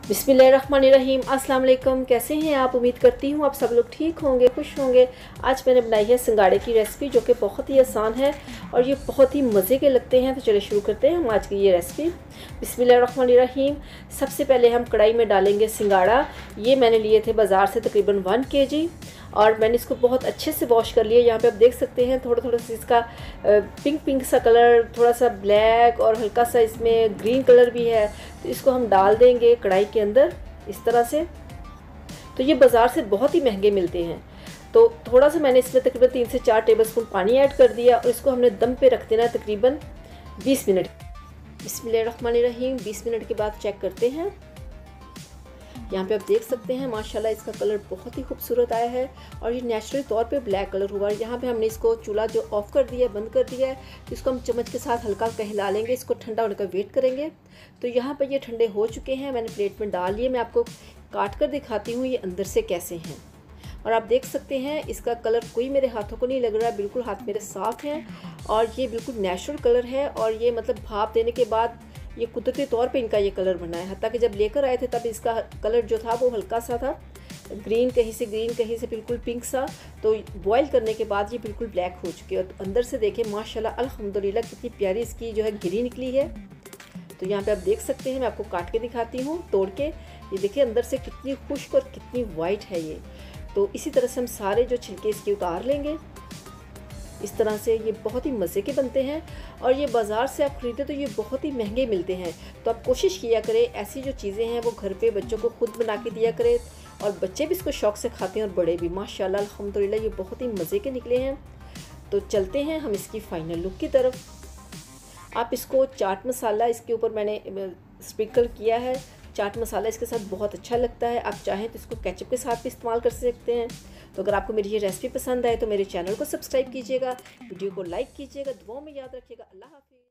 बिस्मिल्लाहिर्रहमानिर्रहीम। अस्सलाम वालेकुम। कैसे हैं आप? उम्मीद करती हूँ आप सब लोग ठीक होंगे, खुश होंगे। आज मैंने बनाई है सिंगाड़े की रेसिपी, जो कि बहुत ही आसान है और ये बहुत ही मज़े के लगते हैं। तो चलिए शुरू करते हैं हम आज की ये रेसिपी। बिस्मिल्लाहिर्रहमानिर्रहीम। सबसे पहले हम कढ़ाई में डालेंगे सिंगाड़ा। ये मैंने लिए थे बाज़ार से तकरीबन 1 kg और मैंने इसको बहुत अच्छे से वॉश कर लिया। यहाँ पे आप देख सकते हैं थोड़ा थोड़ा सा इसका पिंक पिंक सा कलर, थोड़ा सा ब्लैक और हल्का सा इसमें ग्रीन कलर भी है। तो इसको हम डाल देंगे कढ़ाई के अंदर इस तरह से। तो ये बाज़ार से बहुत ही महंगे मिलते हैं। तो थोड़ा सा मैंने इसमें तकरीबन 3 से 4 टेबलस्पून पानी ऐड कर दिया और इसको हमने दम पे रख देना तकरीबन 20 मिनट। बिस्मिल्लाहिर्रहमानिर्रहीम। 20 मिनट के बाद चेक करते हैं। यहाँ पे आप देख सकते हैं माशाल्लाह इसका कलर बहुत ही खूबसूरत आया है और ये नेचुरल तौर पे ब्लैक कलर हुआ है। यहाँ पे हमने इसको चूल्हा जो ऑफ़ कर दिया है, बंद कर दिया है। तो इसको हम चम्मच के साथ हल्का हिला लेंगे, इसको ठंडा होने का वेट करेंगे। तो यहाँ पे ये ठंडे हो चुके हैं, मैंने प्लेट में डाल लिए। मैं आपको काट कर दिखाती हूँ ये अंदर से कैसे हैं। और आप देख सकते हैं इसका कलर कोई मेरे हाथों को नहीं लग रहा है, बिल्कुल हाथ मेरे साफ़ हैं और ये बिल्कुल नेचुरल कलर है। और ये मतलब भाप देने के बाद ये कुदरती तौर पे इनका ये कलर बना है। हत्ता कि जब लेकर आए थे तब इसका कलर जो था वो हल्का सा था, ग्रीन कहीं से बिल्कुल पिंक सा। तो बॉईल करने के बाद ये बिल्कुल ब्लैक हो चुके और अंदर से देखें माशाल्लाह अल्हम्दुलिल्लाह कितनी प्यारी इसकी जो है गिरी निकली है। तो यहाँ पे आप देख सकते हैं, मैं आपको काट के दिखाती हूँ तोड़ के। ये देखिए अंदर से कितनी खुश्क और कितनी वाइट है ये। तो इसी तरह से हम सारे जो छिलके इसके उतार लेंगे इस तरह से। ये बहुत ही मज़े के बनते हैं और ये बाज़ार से आप ख़रीदे तो ये बहुत ही महंगे मिलते हैं। तो आप कोशिश किया करें ऐसी जो चीज़ें हैं वो घर पे बच्चों को खुद बना के दिया करें और बच्चे भी इसको शौक़ से खाते हैं और बड़े भी। माशाल्लाह अल्हम्दुलिल्लाह ये बहुत ही मज़े के निकले हैं। तो चलते हैं हम इसकी फ़ाइनल लुक की तरफ। आप इसको चाट मसाला इसके ऊपर मैंने स्प्रिंकल किया है। चाट मसाला इसके साथ बहुत अच्छा लगता है। आप चाहें तो इसको केचप के साथ भी इस्तेमाल कर सकते हैं। तो अगर आपको मेरी ये रेसिपी पसंद आए तो मेरे चैनल को सब्सक्राइब कीजिएगा, वीडियो को लाइक कीजिएगा, दुआओं में याद रखिएगा। अल्लाह हाफ़िज़।